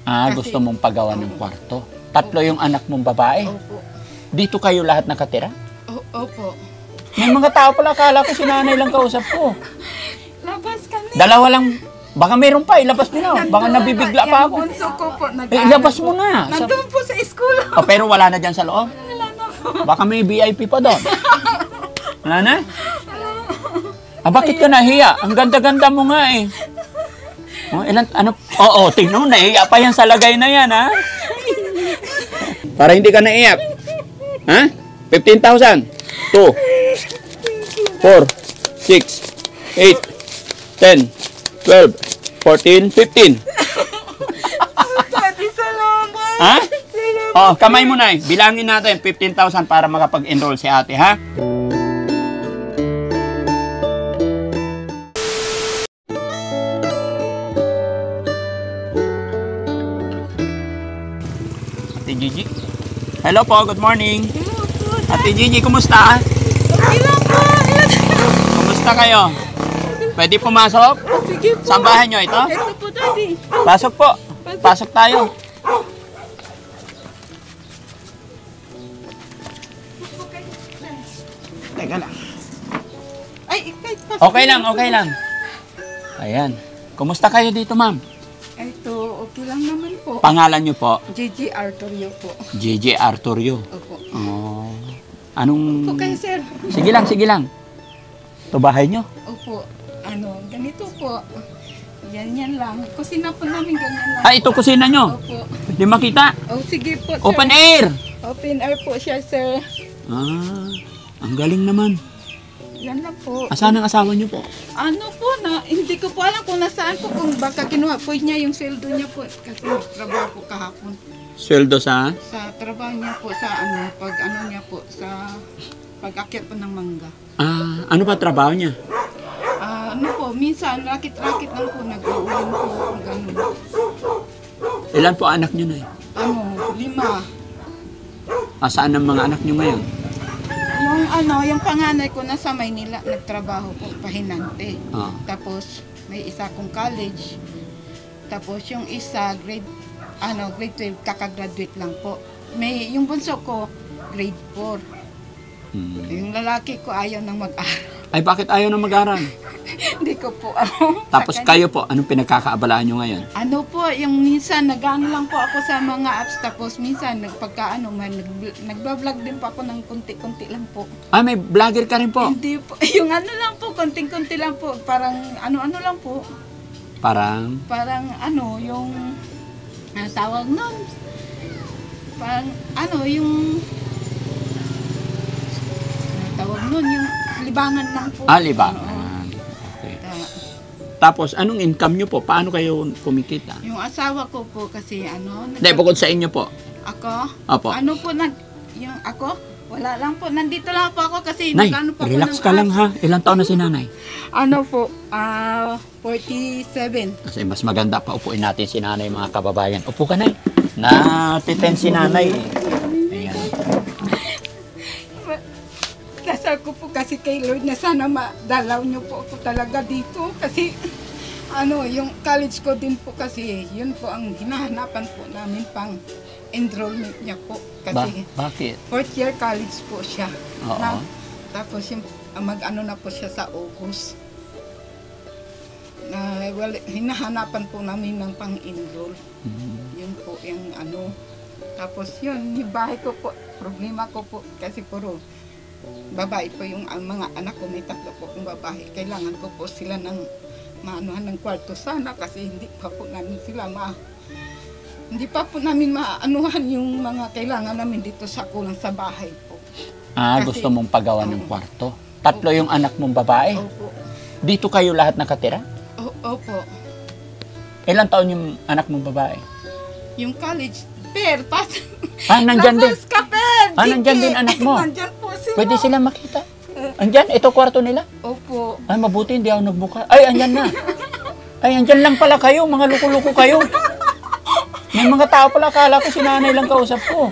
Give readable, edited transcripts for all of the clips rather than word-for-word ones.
Kasi, gusto mong pagawa ng kwarto. Tatlo yung anak mong babae. Opo. Dito kayo lahat nakatira? Opo. May mga tao pala, akala ko si nanay lang kausap ko. Labas kami. Dalawa lang, baka meron pa, ilabas nila. Baka nabibigla pa ako. Yung bunso ko po, Ilabas mo na. Nandun po sa school. Pero wala na dyan sa loob? Wala na po. Baka may VIP pa doon. Wala na? Bakit ka nahiya? Ang ganda-ganda mo nga eh. Tingnan mo, naiiyak pa yan sa lagay na yan, ha? Para hindi ka naiyak. Ha? 15,000. 2, 4, 6, 8, 10, 12, 14, 15. Daddy, salamat. Ha? Kamay mo na eh. Bilangin natin, 15,000 para makapag-enroll si ate, ha? Ate Gigi. Hello po, good morning. Hello po. Ate Gigi, kumusta? Okay lang po. Kumusta kayo? Pwede pumasok? Sige po. Saan bahay nyo ito? Ito po, Daddy. Pasok po. Pasok tayo. Teka lang. Ay, kahit pa. Okay lang. Ayan. Kumusta kayo dito, ma'am? Ito, okay lang naman po. Pangalan nyo po? Gigi Artorio po. JJ Artorio. Opo. Anong... Opo kayo, sir. Sige lang. Ito bahay nyo? Opo. Ganito po. Yan lang. Kusina po namin ganyan lang. Ito kusina nyo? Opo. Hindi makita? Sige po, sir. Open air! Open air po siya, sir. Ang galing naman. Yan lang po. Asan ang asawa nyo po? Hindi ko po alam kung nasaan po, kung baka kinuha po niya yung sweldo niya po. Kasi trabaho po kahapon. Sweldo sa? Sa trabaho niya po, sa niya po, sa pag-akyat po ng mangga. Ano pa trabaho niya? Minsan, rakit-rakit lang po, nag-uulan po, gano'n. Ilan po anak nyo na eh? 5. Saan ang mga anak nyo ngayon? Yung panganay ko nasa Maynila, nagtrabaho po, pahinante. Tapos, may isa kong college. Tapos, yung isa, grade 12, kakagraduate lang po. Yung bunso ko, grade 4. Yung lalaki ko, ayaw nang mag-aral. Ay, bakit ayaw na mag-aral? Hindi ko po alam. Tapos kayo po, anong pinagkakaabalaan nyo ngayon? Yung minsan, nag-ano lang po ako sa mga apps. Tapos, minsan, nagbablog din po ako ng konti-konti lang po. May vlogger ka rin po? Hindi po. Yung lang po, konting-konti lang po. Parang, ano lang po. Parang Yung, tawag nun? Parang, yung, tawag nun, yung libangan lang po. Libangan. Okay. Tapos, anong income nyo po? Paano kayo kumikita? Yung asawa ko po kasi, Hindi, bukod sa inyo po. Ako? Opo. Yung ako? Wala lang po. Nandito lang po ako kasi Nay, nag-ano po ako relax ng ka lang ha. Ilang taon na si nanay? 47. Kasi mas maganda pa upuin natin si nanay, mga kababayan. Upo ka, Nay. Natiten si nanay. Ayan. Dasal ko po kasi kay Lord na sana madalaw niyo po ako talaga dito kasi yung college ko din po kasi yun po ang hinahanapan po namin pang enrollment niya po kasi Bakit? 4th year college po siya. Oo. Tapos mag-ano na po siya sa August. Hinahanapan po namin ng pang-enroll. Yun po yung Tapos yun, yung bahay ko po, problema ko po kasi puro babae po yung mga anak ko, may 3 po kong babae. Kailangan ko po sila ng maanuhan ng kwarto sana kasi hindi pa po namin maanuhan yung mga kailangan namin dito sa kulang sa bahay po. Gusto mong pagawa ng kwarto. Tatlo yung anak mong babae? Opo. Dito kayo lahat nakatira? Opo. Ilang taon yung anak mong babae? Yung college, nandyan din? Nandyan din anak mo? Nandyan po sila. Pwede sila makita? Andyan? Ito kwarto nila? Opo. Mabuti hindi ako nagbuka. Andyan na. Andyan lang pala kayo. Mga luko-luko kayo. May mga tao pala. Akala ko si nanay lang kausap ko.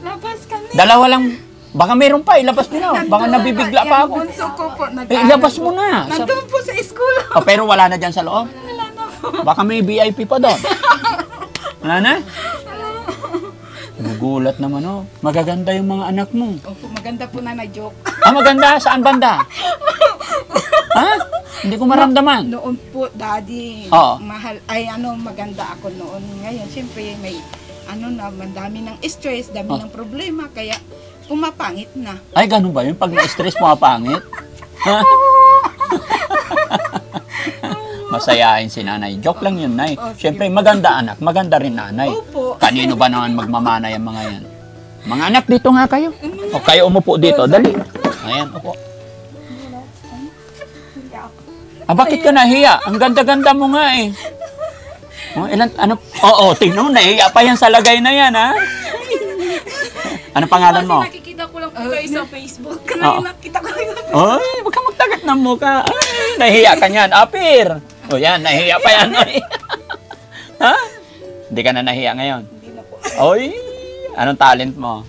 Labas kami. Dalawa lang. Baka meron pa. Ilabas nila. Baka nabibigla pa ako. Bunso ko po. Ilabas mo na. Nandun po sa school. Pero wala na dyan sa loob? Wala na po. Baka may VIP pa doon. Wala na? Nagulat naman, oh. Magaganda yung mga anak mo. Opo, maganda po na joke. Ah, maganda? Saan banda? Ha? Hindi ko maramdaman. Noon po, daddy, Oo. mahal, ay maganda ako noon. Ngayon, siyempre may, madami ng stress, dami ng problema, kaya pumapangit na. Ay, ganun ba yun? Pag na-stress mo, pangit? Ha? Masayain si nanay. Joke lang yun, nay. Siyempre, maganda anak. Maganda rin nanay. Opo. Kanino ba naman magmamana yung mga yan? Mga anak, dito nga kayo. O kayo umupo dito. Dali. Ayan, upo. Ah, bakit ka nahiya? Ang ganda-ganda mo nga eh. Oh, tingnan mo, nahiya pa yan sa lagay na yan, ha? Ano pangalan mo? Kasi nakikita ko lang po kayo sa Facebook. Oo. Nakita ko lang. Ay, wag ka magtagat ng mukha. Ay, nahiya ka niyan. Apir. O yan, nahiya pa yan. Ay. Ha? Hindi ka na nahiya ngayon? Hindi na po. Oy, anong talent mo?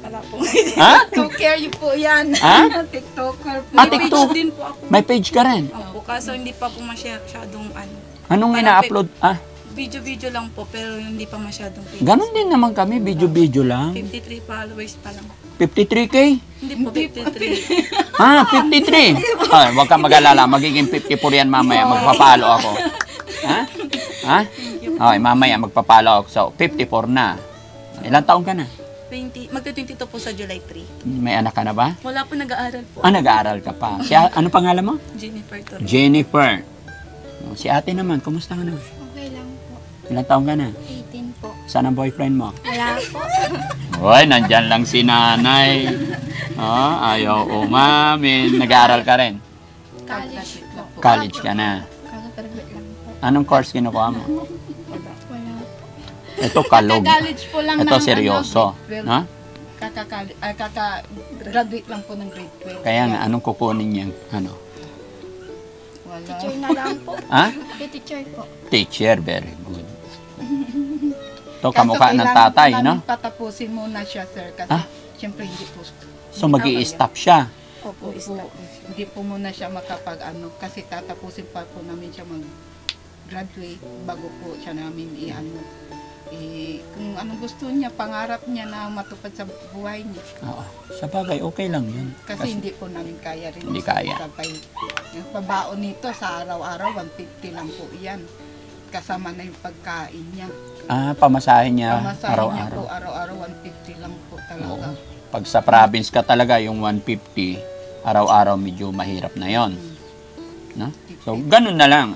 Wala po. Ha? TikToker yun po yan. Ha? TikToker po. Ah, May TikTok. page din po ako. May page ka rin. Opo, kaso hindi pa po masyadong Anong ina-upload? Ah, video-video lang po, pero hindi pa masyadong page. ganun din naman kami. Video-video lang. 53 followers pa lang. 53K? Hindi po 53. Ah, 53. Ay, wag kang mag-alala. Magiging 54 yan mamaya. Magpapalo ako. Ha? Ha? Okay, mamaya magpapalo ako. So, 54 na. Ilang taon ka na? 22 po sa July 3. May anak ka na ba? Wala po nag-aaral po. Ah, nag-aaral ka pa. Ano pangalan mo? Jennifer Torres. Jennifer. Si ate naman, kumusta ka na? Okay lang po. Ilang taon ka na? 18 po. Saan ang boyfriend mo? Wala po. Hoy, nandyan lang si nanay. Oh, ayaw umamin. Nag-aaral ka rin? College po. College ka na. Kaka-graduate lang po. Anong course kinukuha mo? Wala po. Ito, kalog. Kaka-college po lang Ito, ng, seryoso. grade 12. Ha? Kaka-graduate lang po ng grade 12. Kaya nga, anong kukunin niyang, ano? Wala. Teacher na lang po. Ha? Teacher po. Teacher, very good. Ito, Kaso kamukha ng kailangan tatay, po no? namin patapusin muna siya, sir. Kasi, Ah? siyempre, hindi po. So, mag-i-stop siya. Opo, stop. Hindi po muna siya kasi tatapusin pa po namin siya mag-graduate bago po siya namin kung anong gusto niya, pangarap niya na matupad sa buhay niya. Oo. Sa bagay, okay lang yun. Kasi hindi po namin kaya rin. Hindi kaya. Sabay. Yung pabaon nito sa araw-araw, 150 lang po yan. Kasama na yung pagkain niya. Ah, pamasahin niya Pamasahin niya araw-araw. po, araw-araw 150 lang po talaga. Oo. Pag sa province ka talaga, yung 150, araw-araw medyo mahirap na yon. No? So, ganun na lang.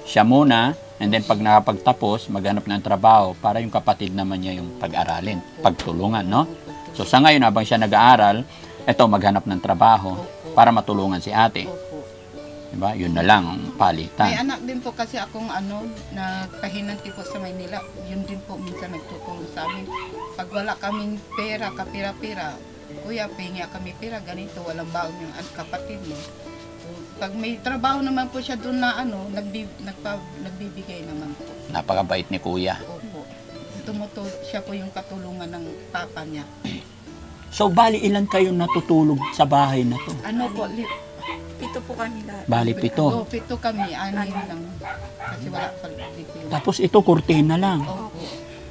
Siya muna, and then pag nakapagtapos, maghanap ng trabaho para yung kapatid naman niya yung pag-aralin, pagtulungan, no? So, sa ngayon, habang siya nag-aaral, eto, maghanap ng trabaho para matulungan si ate. Opo. Diba? Yun na lang ang May palitan. anak din po kasi akong nagpahinanti po sa Maynila. Yun din po minsan nagtutulong sa amin. Pag wala kaming pera, kapira-pira, kuya, pahinga kami pera, ganito, walang baon yung kapatid mo. So, pag may trabaho naman po siya doon na nagbibigay naman po. Napakabait ni kuya. Opo. Siya po yung katulungan ng papa niya. So, bali ilan kayo natutulog sa bahay na to? Ano po, Pito po kami lahat. Bali, 7. pito kami, anin lang. Kasi wala pa dito yung... Tapos ito, kurtina lang. Opo.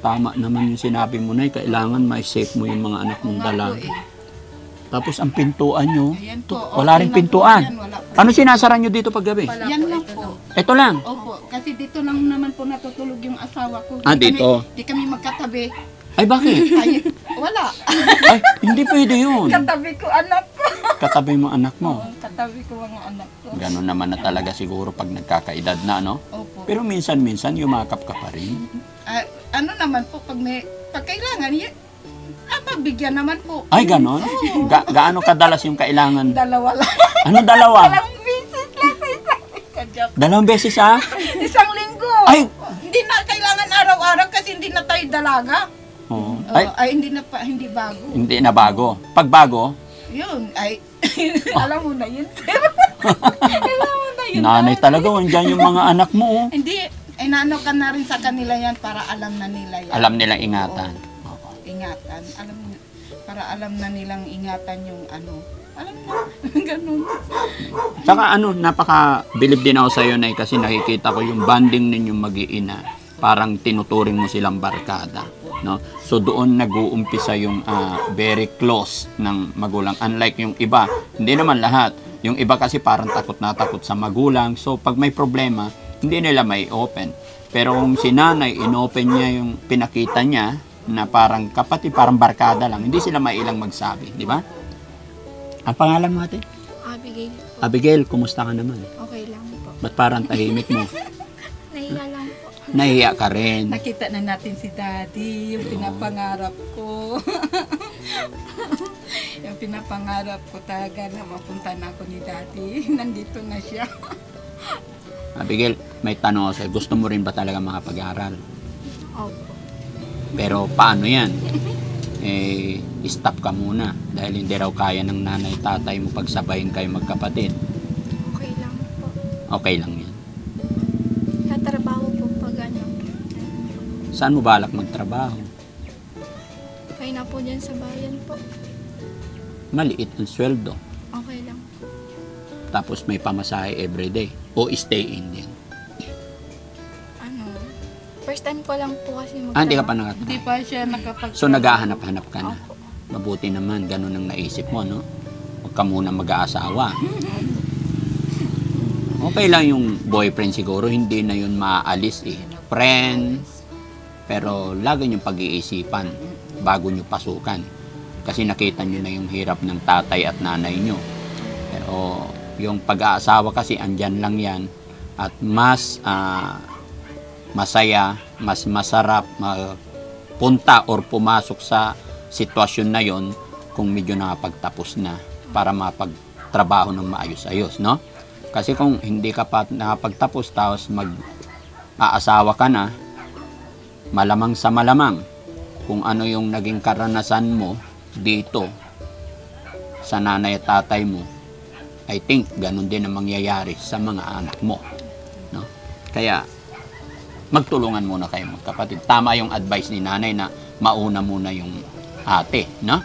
Tama naman yung sinabi mo na, kailangan may safe mo yung mga anak Oo mong nga po dalaga. eh. Tapos ang pintuan nyo, Ayan po. wala rin okay lang po pintuan. yan, wala po. Ano sinasara nyo dito paggabi? Yan lang po. Ito lang. Opo, kasi dito lang naman po natutulog yung asawa ko. Ah, dito? Di kami magkatabi. Ay, bakit? Ay, wala. Ay, hindi pwede yun. Katabi ko anak ko. Katabi mo anak mo. Oo, katabi ko mga anak ko. Ganon naman na talaga siguro pag nagkakaedad na, no? Opo. Pero minsan-minsan, yumakap ka pa rin. Ano naman po, pag kailangan, pagbigyan naman po. Ay, ganon? Gaano kadalas yung kailangan? Dalawa lang. Ano dalawa? Dalawang beses lang sa isang linggo. Dalawang beses, ha? Isang linggo. Ay! Hindi na kailangan araw-araw kasi hindi na tayo dalaga. Oo. Ay, Ay, hindi bago. hindi na bago. Pag bago, Yun, alam mo na yun. Alam mo na yun. nanay talaga, andyan yung mga anak mo, oh. Hindi, inano ka na rin sa kanila yan para alam na nila yan. Alam nilang ingatan. Oo, ingatan. Para alam na nilang ingatan yung alam mo, ganun. Tsaka napaka-bilib din ako sa'yo, Nay, kasi nakikita ko yung bonding ninyong mag-iina. parang tinuturing mo silang barkada, no? So doon nag-uumpisa yung very close ng magulang. Unlike yung iba, hindi naman lahat. Yung iba kasi parang takot na takot sa magulang. So pag may problema, hindi nila may open. Pero kung si nanay, inopen niya yung pinakita niya na parang kapatid, parang barkada lang. Hindi sila mailang magsabi, di ba? Ang pangalan mo ate? Abigail po. Abigail, kumusta ka naman? Okay lang po. Ba't parang tahimik mo? Nahiya lang po. Nahiya ka rin. Nakita na natin si Daddy, yung pinapangarap ko. Yung pinapangarap ko talaga na mapunta na ako ni Daddy. Nandito na siya. Abigail, may tanong ako sa'yo. Gusto mo rin ba talaga makapag-aral? Opo. Pero paano yan? Stop ka muna. Dahil hindi raw kaya ng nanay tatay mo pagsabayin kayo magkapatid. Okay lang po. Okay lang yan. Katrabaho po pag ano. Saan mo balak magtrabaho? Okay na po dyan sa bayan po. Maliit ang sweldo. Okay lang. Tapos may pamasahe everyday. O stay in din. Ano, first time ko lang po kasi Hindi ka pa Hindi nakatrabaho. pa siya nakapag... So naghahanap-hanap ka na. Opo. Mabuti naman, ganun ang naisip mo, no? Huwag ka muna mag-aasawa. Okay lang yung boyfriend siguro, hindi na yun maaalis eh. Friend, pero lagi nyo pag-iisipan bago nyo pasukan. Kasi nakita nyo na yung hirap ng tatay at nanay nyo. Pero yung pag-aasawa kasi andyan lang yan at mas masaya, mas masarap punta or pumasok sa sitwasyon na yon kung medyo nakapagtapos na para mapagtrabaho ng maayos-ayos, no? Kasi kung hindi ka pa nakapagtapos tapos mag-aasawa ka na, malamang sa malamang kung ano yung naging karanasan mo dito sa nanay at tatay mo, I think ganun din ang mangyayari sa mga anak mo, no? Kaya magtulungan muna kayo magkapatid. Tama yung advice ni nanay na mauna muna yung ate, no?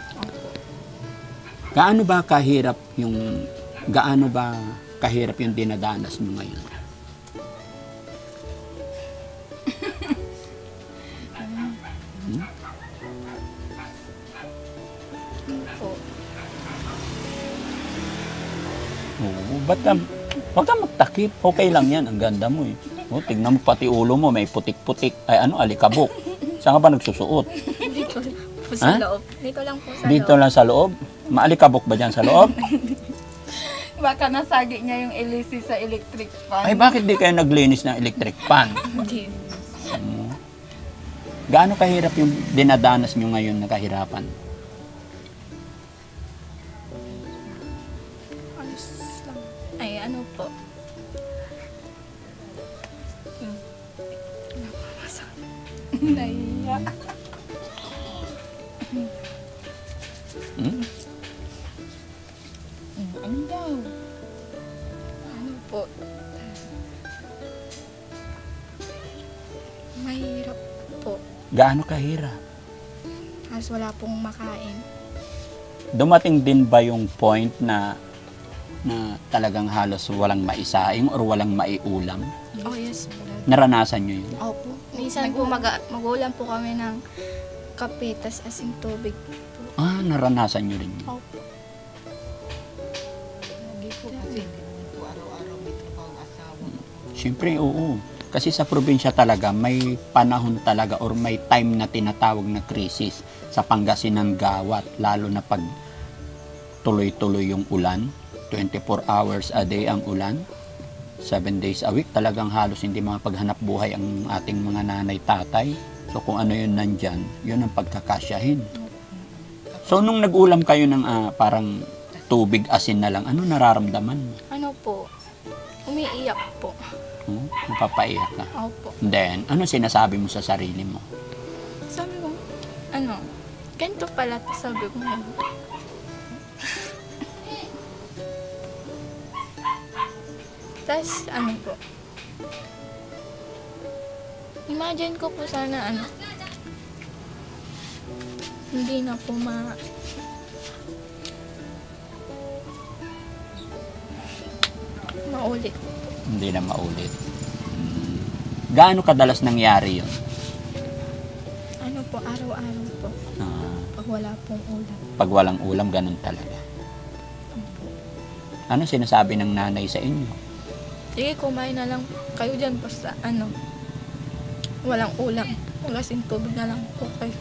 Gaano ba kahirap yung dinadanas mo ngayon? Po. Oo, ba't huwag kang magtakip. Okay lang yan. Ang ganda mo eh. Oh, tignan mo pati ulo mo, may putik-putik. Ay alikabok. Saan ka ba nagsusuot? Dito lang po Ha? sa loob. Dito lang po sa Dito loob. lang sa loob? Maalikabok ba dyan sa loob? Baka nasagi niya yung LC sa electric fan. Ay, bakit di kayo naglinis ng electric fan? Hindi. Gaano kahirap yung dinadanas nyo ngayon na kahirapan? Ayos lang. Ay, ano po. Naiya. Hmm? Ano daw? Ano po. Mahirap po. Gaano kahirap? Halos wala pong makain. Dumating din ba yung point na talagang halos walang maisaing or walang maiulam? Oh, yes po. Naranasan nyo yun? Opo. Minsan po mag-ulam po kami ng kape, tas asing tubig po. Ah, naranasan nyo rin yun. Opo. Hindi po kasi hindi naman po araw-araw may trabaho ang asawa. Siyempre, oo. Kasi sa probinsya talaga, may panahon talaga or may time na tinatawag na krisis sa Pangasinan Gawat. Lalo na pag tuloy-tuloy yung ulan. 24 hours a day ang ulan. 7 days a week. Talagang halos hindi makapaghanap buhay ang ating mga nanay-tatay. So kung ano yun nandyan, yun ang pagkakasyahin. So nung nag-ulam kayo ng parang tubig asin na lang, ano nararamdaman mo? Ano po? Umiiyak po. Napapaiyak ka. Opo. Then, ano sinasabi mo sa sarili mo? Sabi ko, ano, ganito pala. Sabi ko, tas, ano po, imagine ko po sana, ano, hindi na po maulit. Hindi na maulit. Gaano kadalas nangyari yun? Ano po, araw-araw po. Pag wala pong ulam. Pag walang ulam, ganun talaga. Ano sinasabi ng nanay sa inyo? Sige, kumain na lang kayo dyan basta walang ulam. Ulasing tubig na lang po kayo.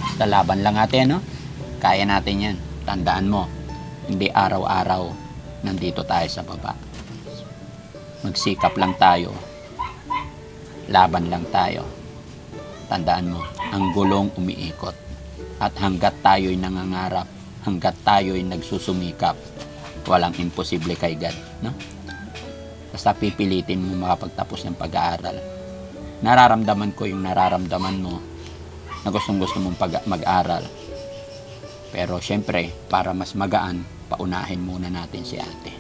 Basta laban lang natin, no? Kaya natin yan. Tandaan mo, hindi araw-araw nandito tayo sa baba. Magsikap lang tayo. Laban lang tayo. Tandaan mo, ang gulong umiikot. At hanggat tayo'y nangangarap, hanggat tayo'y nagsusumikap, walang imposible kay God, no? Basta pipilitin mo makapagtapos ng pag-aaral. Nararamdaman ko yung nararamdaman mo na gustong-gusto mong mag-aral. Pero syempre, para mas magaan, paunahin muna natin si ate.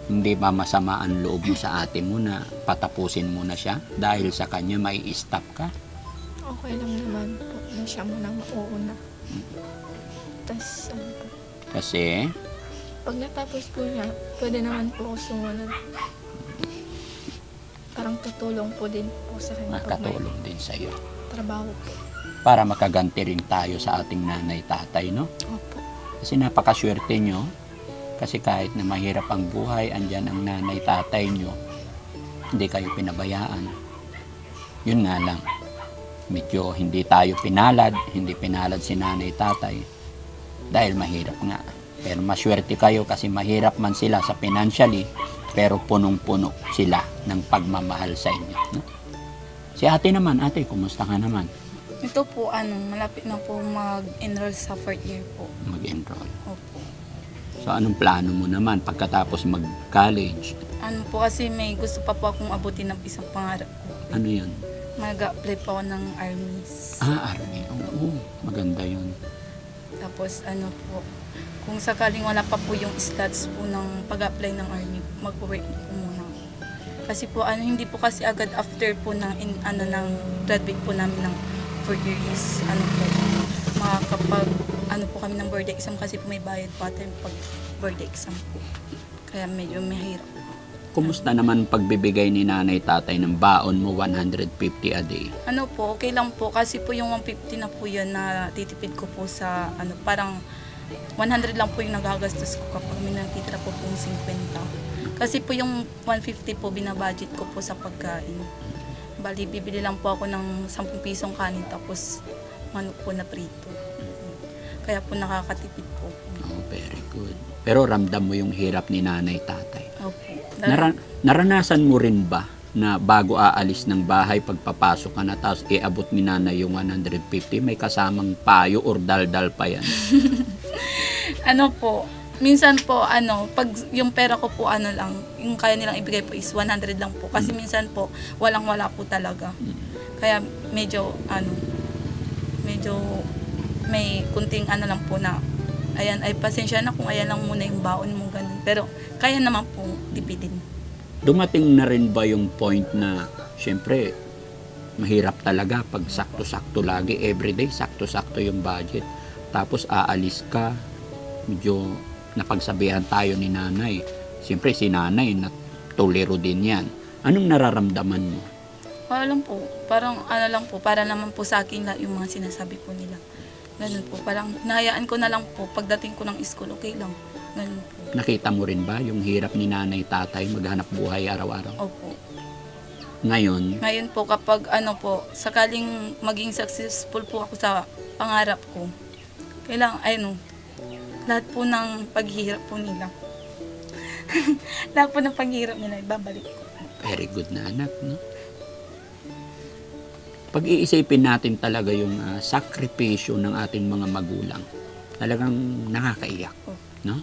Hindi ba masama ang loob mo sa ate mo na patapusin muna siya dahil sa kanya may stop ka? Okay lang naman po na siya muna mauuna. Tapos, Kasi, pag natapos po niya, pwede naman po ako sumunod. Parang tutulong po din po sa kanya pag may makatulong din sa iyo. trabaho po. Para makaganti rin tayo sa ating nanay, tatay, no? Opo. Kasi napakaswerte nyo. Kasi kahit na mahirap ang buhay, andyan ang nanay, tatay nyo. Hindi kayo pinabayaan. Yun nga lang. Medyo hindi tayo pinalad. Hindi pinalad si nanay, tatay. Dahil mahirap nga. Pero maswerte kayo kasi mahirap man sila sa financially. Pero punong-puno sila ng pagmamahal sa inyo. No? Si ate naman, ate, kumusta ka naman? Ito po, malapit na po mag-enroll sa 4th year po. Mag-enroll. Opo. So, anong plano mo naman pagkatapos mag-college? Po kasi may gusto pa po akong abutin ng isang pangarap ko. Ano yun? Mag-apply po ako ng armies. Army. Oo, maganda yun. Tapos po, kung sakaling wala pa po yung slots po ng pag-apply ng army, mag-work po muna. Kasi po, hindi po kasi agad after po ng, ng graduate po namin ng 4 years, po, makakapag, po kami ng board exam kasi po may bayad po tayo pag board exam po. Kaya medyo mahirap. Kumusta naman pagbibigay ni nanay tatay ng baon mo 150 a day? Po, okay lang po kasi po yung 150 na po yun na titipid ko po sa parang 100 lang po yung nagagastos ko kapag may natitira po pong 50. Kasi po yung 150 po binabudget ko po sa pagkain. Bali, bibili lang po ako ng 10 pisong kanin tapos manok po na prito. Kaya po nakakatipid po. Oh, very good. Pero ramdam mo yung hirap ni nanay tatay. Opo. Naranasan mo rin ba na bago aalis ng bahay, pagpapasok ka na, tapos iabot ni nanay yung 150, may kasamang payo or daldal pa yan? Po, minsan po, pag yung pera ko po, lang, yung kaya nilang ibigay po is 100 lang po. Kasi minsan po, walang-wala po talaga. Kaya medyo, medyo may kunting lang po na, ayan, ay pasensya na kung ayan lang muna yung baon mo, ganun. Pero, kaya naman po, tipidin. Dumating na rin ba yung point na, syempre, mahirap talaga pag sakto-sakto lagi, everyday, sakto-sakto yung budget. Tapos aalis ka, medyo napagsabihan tayo ni nanay. Siyempre si nanay, natulero din yan. Anong nararamdaman mo? Wala lang po, parang lang po, para naman po sa akin lang yung mga sinasabi po nila. Ganun po, parang nahayaan ko na lang po, pagdating ko ng school, okay lang. Ganun po. Nakita mo rin ba yung hirap ni nanay tatay maghanap buhay araw-araw? Opo. Ngayon Ngayon po, kapag po, sakaling maging successful po ako sa pangarap ko, kailangan, lahat po ng paghihirap po nila. Lahat po ng paghihirap nila, ibabalik ko. very good na anak, no? Pag-iisipin natin talaga yung sakripisyo ng ating mga magulang, talagang nakakaiyak, no?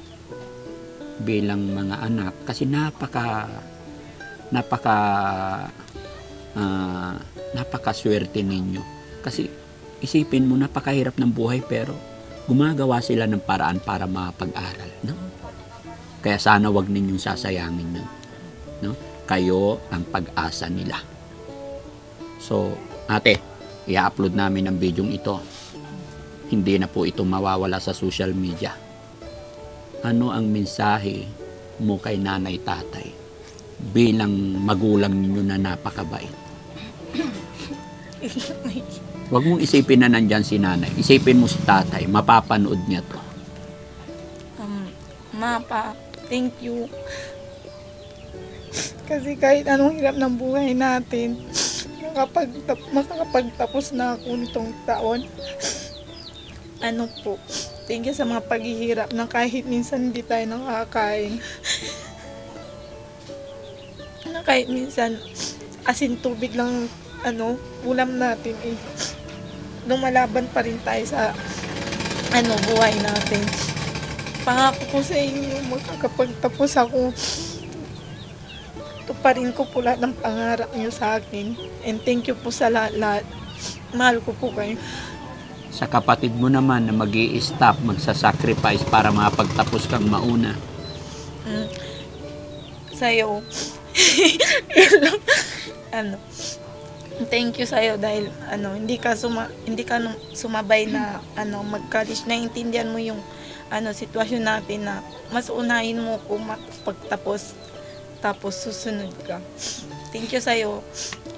Bilang mga anak, kasi napakaswerte ninyo. Kasi isipin mo, napakahirap ng buhay pero gumagawa sila ng paraan para makapag-aral, no? Kaya sana wag ninyong sasayangin yun, no? Kayo ang pag-asa nila. So, ate, i-upload namin ang video ito. Hindi na po ito mawawala sa social media. Ano ang mensahe mo kay nanay tatay? bilang magulang ninyo na napakabait? Huwag mong isipin na nandyan si nanay. Isipin mo si tatay. Mapapanood niya to. Mapa, thank you. Kasi kahit anong hirap ng buhay natin, makakapagtapos na ako nitong taon. Ano po, thank you sa mga paghihirap na kahit minsan hindi tayo nakakain. Na kahit minsan asin tubig lang ulam natin eh. Lumalaban pa rin tayo sa buhay natin. Pangako ko sa inyo, makakapagtapos ako. Tuparin ko po lahat ng pangarap niyo sa akin. And thank you po sa lahat. Mahal ko po kayo. Sa kapatid mo naman na mag-i-stop, magsasacrifice para mapagtapos kang mauna. Sa'yo. Thank you sa'yo dahil hindi ka sumabay na mag-college. Naiintindihan mo yung sitwasyon natin na mas unahin mo kung pagtapos tapos susunod ka. Thank you sa'yo.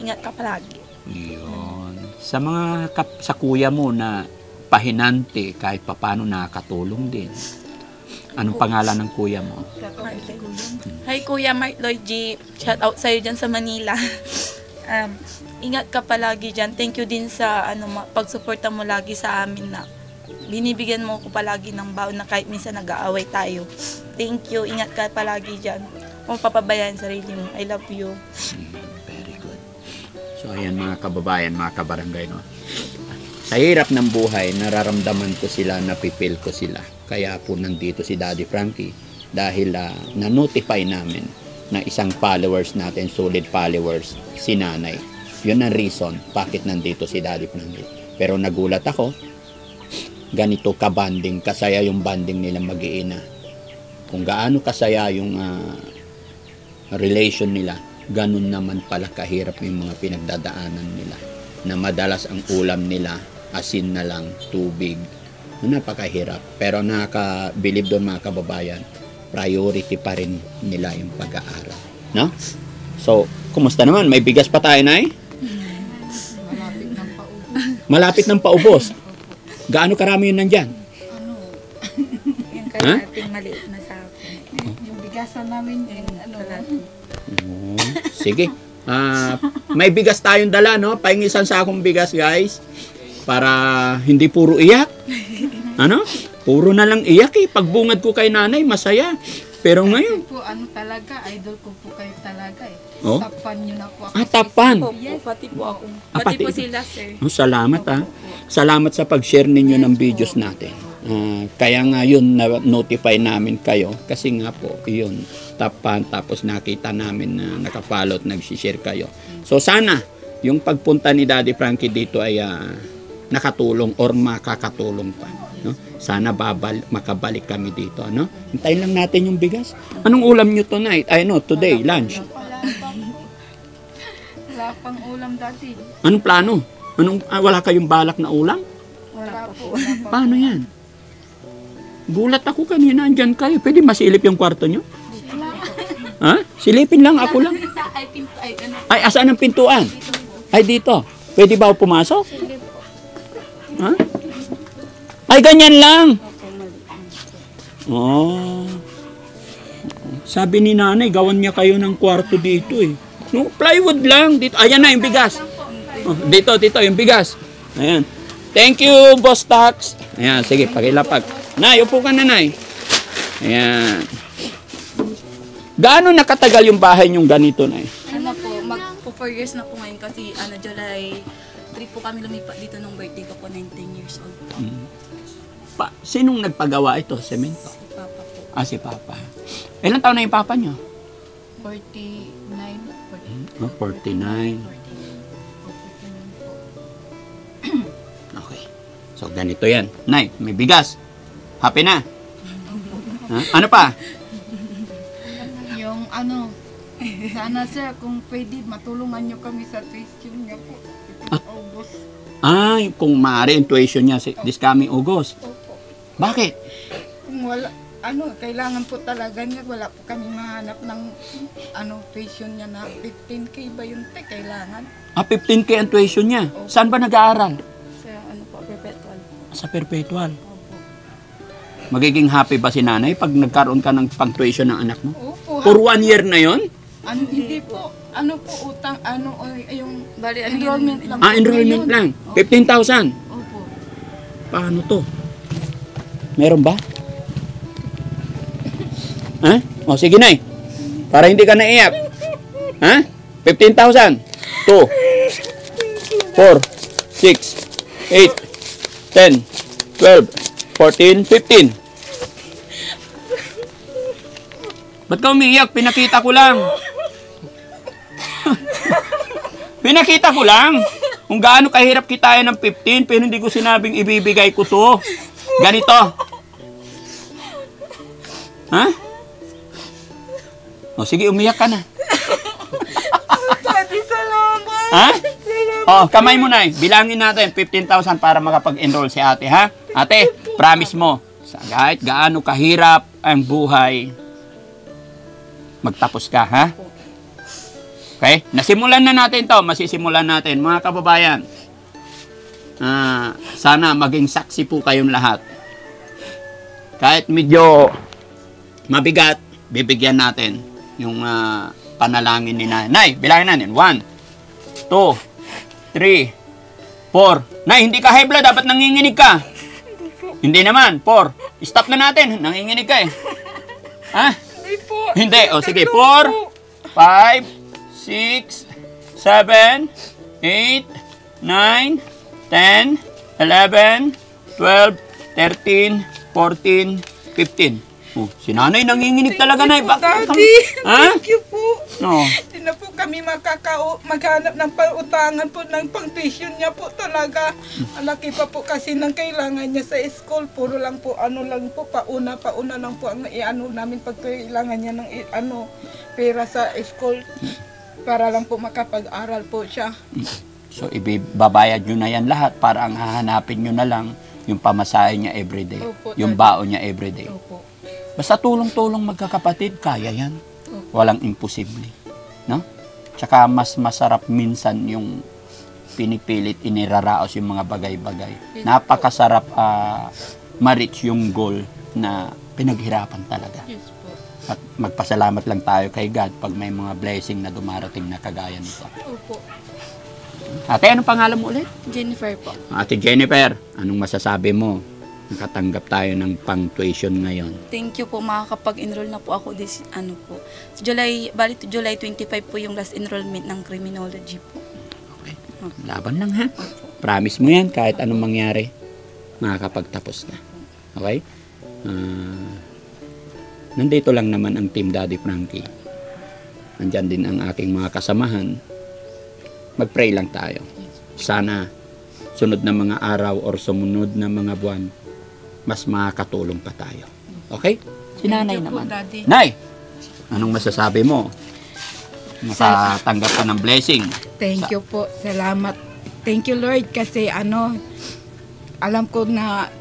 Ingat ka palagi. Yun. Sa kuya mo na pahinante, kahit papano nakakatulong din. Anong pangalan ng kuya mo? Hi Kuya Mark Lloyd G. Shout out sa'yo dyan sa Manila. Ingat ka palagi dyan. Thank you din sa pagsuporta mo lagi sa amin na binibigyan mo ko palagi ng baon na kahit minsan nag-aaway tayo. Thank you. Ingat ka palagi dyan. Huwag papabayaan sarili mo. I love you. Very good. So ayan mga kababayan, mga kabarangay, no? Sa hirap ng buhay, nararamdaman ko sila, napipil ko sila. Kaya po nandito si Daddy Frankie dahil na-notify namin na isang followers natin, solid followers, si nanay. Yun ang reason bakit nandito si Daddy Frankie. Pero nagulat ako, ganito ka-banding, kasaya yung banding nila mag-iina. Kung gaano kasaya yung relation nila, ganun naman pala kahirap yung mga pinagdadaanan nila. Na madalas ang ulam nila, asin na lang, tubig. Napakahirap. Pero nakaka-believe doon mga kababayan, priority pa rin nila yung pag-aaral. No? So, kumusta naman? May bigas pa tayo, Nay? Malapit ng paubos. Gaano karami yun nandyan? Yung kalating maliit na sa akin. Yung bigasan namin, Sige. May bigas tayong dala, no? Pahingi isang sakong bigas, guys. Para hindi puro iyak. Puro na lang iyak eh. Pagbungad ko kay nanay, masaya. Pero ngayon. po, talaga, idol ko po kayo talaga eh. Oh? Tapan nyo na po ako. Tapan. Pati po ako. pati Pati po ikaw. sila, sir. Salamat Salamat sa pag-share ninyo ng videos natin. Kaya nga yun, na-notify namin kayo. Kasi nga po, yun, tapan. Tapos nakita namin na nakapollow at nag-share kayo. So sana, yung pagpunta ni Daddy Frankie dito ay nakatulong or makakatulong pa. No? Sana makabalik kami dito. No? Hintayin lang natin yung bigas. Anong ulam nyo tonight? Today, lunch. Wala pang ulam dati. Anong plano? Wala kayong balak na ulam? Wala po. Paano yan? Gulat ako kanina, andyan kayo. Pwede masilip yung kwarto nyo? Ha? Silipin lang, ako lang. Ay, asaan ang pintuan? Ay, dito. Pwede ba ako pumasok? Ha? Ay, ganyan lang. Oh. Sabi ni nanay, gawan niya kayo ng kwarto dito eh. No, plywood lang. Dito. Ayan na yung bigas. Oh, dito, yung bigas. Ayan. Thank you, Boss Tax. Ayan, sige, pakilapag. Nay, upo ka na, Nay. Ayan. Gaano nakatagal yung bahay niyong ganito, Nay? Po 4 years na po ngayon kasi July 3 po kami lumipat dito nung birthday ko po, 19 years old po. Sinong nagpagawa ito? Semento? Si Papa po. Si Papa. Ilan taon na yung Papa niyo? 49. 49. Okay. So, ganito yan. Nay, may bigas. Happy na? Ano pa? Yung sana sir, kung pwede, matulungan nyo kami sa tuition niya po. August. Kung maaari yung tuition niya this coming August. Bakit? Kung kailangan po talaga niya. Wala po kami mahanap ng tuition niya na 15K ba yun, te? Kailangan. 15K ang tuition niya. Saan ba nag-aaral? Sa perpetual po. Sa perpetual. Opo. Magiging happy ba si nanay pag nagkaroon ka ng pang-tuition ng anak mo? Opo. For 1 year na yon? Hindi po. Utang, yung Bali, enrollment lang. Enrollment lang. 15,000. Opo. Paano to? Meron ba? Ha? O, sige na para hindi ka naiyak. Ha? 15,000. 2, 4, 6, 8, 10, 12, 14, 15. Ba't ka umiiyak? Pinakita ko lang. Pinakita ko lang kung gaano kahirap kitain ng 15 pero hindi ko sinabing ibibigay ko to. Ganito. Ha? O sige, umiyak ka na. Daddy, salamat. Ha? O, kamay mo na bilangin natin 15,000 para makapag-enroll si ate, ha? Ate, promise mo, kahit gaano kahirap ang buhay, magtapos ka, ha? Okay? Nasimulan na natin to. Masisimulan natin. Mga kababayan, sana maging saksi po kayong lahat. Kahit medyo mabigat, bibigyan natin yung panalangin ni Nay. Bilangin natin. 1, 2, 3, 4. Nay, hindi ka high blood. Dapat nanginginig ka. Hindi naman. 4. Stop na natin. Nanginginig ka eh. Ha? Hindi po. Hindi. O sige. 4, 5, 6, 7, 8, 9, 10, 11, 12, 13, 14, 15. Oh, si nanay nanginginig talaga, Nay. Daddy, Ha? thank you po. No. Hindi na po kami maghanap ng pautangan po ng pang-tuition niya po talaga. Malaki pa po kasi ng kailangan niya sa school. Puro lang po, pauna lang po ang namin pag kailangan niya ng pera sa school. Para lang po makapag-aral po siya. So, ibabayad nyo na yan lahat para ang hahanapin nyo na lang yung pamasahe niya everyday. Opo, Yung Daddy. baon niya everyday. Opo. Basta tulong-tulong magkakapatid, kaya yan. Walang imposible. No? Tsaka mas masarap minsan yung pinipilit, iniraraos yung mga bagay-bagay. Napakasarap ma-reach yung goal na pinaghirapan talaga. Yes po. At magpasalamat lang tayo kay God pag may mga blessing na dumarating na kagaya nito. Opo. Ate, anong pangalan mo ulit? Jennifer po. Ate Jennifer, anong masasabi mo? Nakatanggap tayo ng pang-tuition ngayon. Thank you po, makakapag-enroll na po ako July 25 po yung last enrollment ng criminology po. Okay. Laban lang ha. Promise mo yan, kahit anong mangyari, makakapagtapos na. Okay? Nandito lang naman ang Team Daddy Frankie. Nandyan din ang aking mga kasamahan. Mag-pray lang tayo. Sana sunod na mga araw or sumunod na mga buwan, mas makakatulong pa tayo. Okay? Si nanay Thank you po, naman. Daddy. Nay, anong masasabi mo? Nakatanggap ka ng blessing. Thank you po. Salamat. Thank you, Lord, kasi alam ko na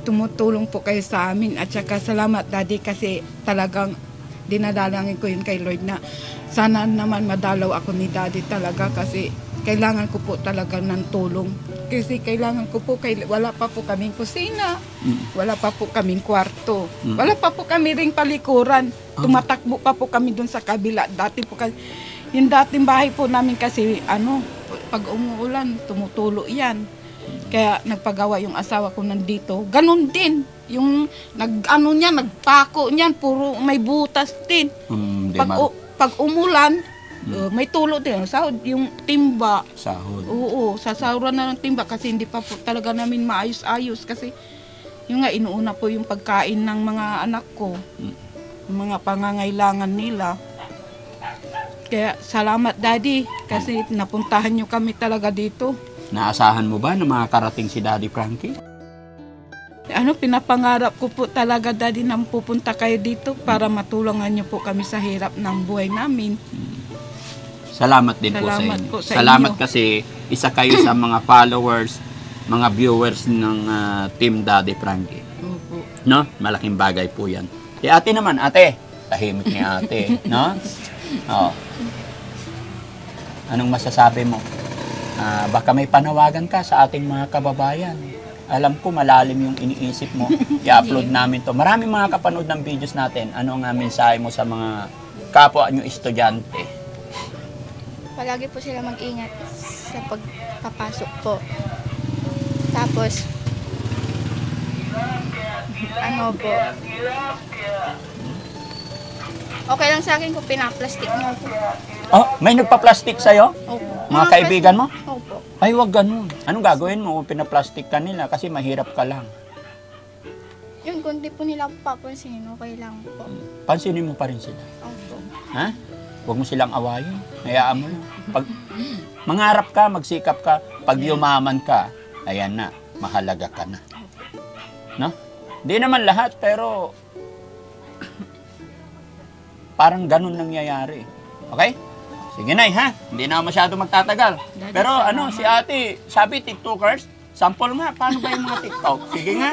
tumutulong po kayo sa amin. At saka salamat, Daddy, kasi talagang dinadalangin ko yun kay Lord na sana naman madalaw ako ni Daddy talaga kasi kailangan ko po talaga ng tulong. Kasi kailangan ko po, wala pa po kaming kusina, wala pa po kaming kwarto, wala pa po kami ring palikuran. Tumatakbo pa po kami dun sa kabila. Dati po kasi, yung dating bahay po namin kasi, pag umuulan, tumutulo yan. Kaya nagpagawa yung asawa ko nandito. Ganon din. Yung nagpako niyan, puro may butas din. Pag umulan, may tulo din. Sahod, yung timba. Sahod. Oo, sasahuran na ng timba kasi hindi pa po talaga namin maayos-ayos. Kasi yung nga, inuuna po yung pagkain ng mga anak ko. Yung mga pangangailangan nila. Kaya salamat, Daddy. Kasi napuntahan nyo kami talaga dito. Naasahan mo ba na makakarating si Daddy Frankie? Pinapangarap ko po talaga, Daddy, na pupunta kayo dito para matulungan nyo po kami sa hirap ng buhay namin. Salamat din Salamat po po sa inyo. sa Salamat inyo. kasi isa kayo sa mga followers, mga viewers ng Team Daddy Frankie. Opo. No? Malaking bagay po yan. Si ate naman, ate. Tahimik ni ate, no? Oh. Anong masasabi mo? Baka may panawagan ka sa ating mga kababayan. Alam ko malalim yung iniisip mo. I-upload namin to. Maraming mga kapanood ng videos natin. Ano ang mensahe mo sa mga kapwa nyo estudyante? Palagi po sila mag-ingat sa pagpapasok po. Tapos, ano po, okay lang sa akin kung pinaplastic mo po. Oh, may nagpa-plastic sa'yo? Opo. Mga kaibigan mo? Opo. Ay, wag ganun. Anong gagawin mo kung pinaplastic ka nila? Kasi mahirap ka lang. Yun, kung di po nila papansin, okay lang po. Pansinin mo pa rin sila. Opo. Ha? Huwag mo silang awayin. Hayaan mo lang. Pag mangarap ka, magsikap ka, pag yumaman ka, ayan na, mahalaga ka na. No? Di naman lahat, pero parang ganun nangyayari. Okay? Sige na, ha? Hindi na ako masyado magtatagal. Pero ano, si ate, sabi TikTokers, sample nga, paano ba yung mga TikTok? Sige nga.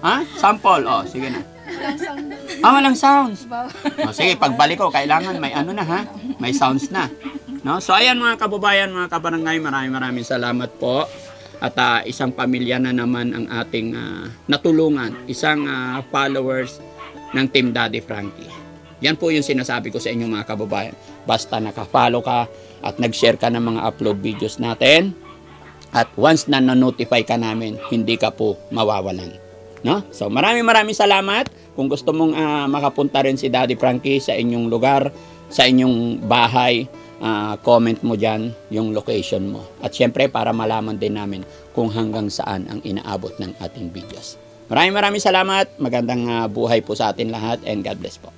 Ha? Sample, oh, sige na. Walang sound. Walang sounds. O, sige, pagbalik ko, kailangan may ano na ha, may sounds na. No? So ayan mga kababayan, mga kabarangay, maraming salamat po. At isang pamilya na naman ang ating natulungan, isang followers ng Team Daddy Frankie. Yan po yung sinasabi ko sa inyo mga kababayan. Basta naka-follow ka at nag-share ka ng mga upload videos natin. At once na na-notify ka namin, hindi ka po mawawalan. No? So maraming salamat. Kung gusto mong makapunta rin si Daddy Frankie sa inyong lugar, sa inyong bahay, comment mo dyan yung location mo. At syempre para malaman din namin kung hanggang saan ang inaabot ng ating videos. Maraming salamat. Magandang buhay po sa atin lahat and God bless po.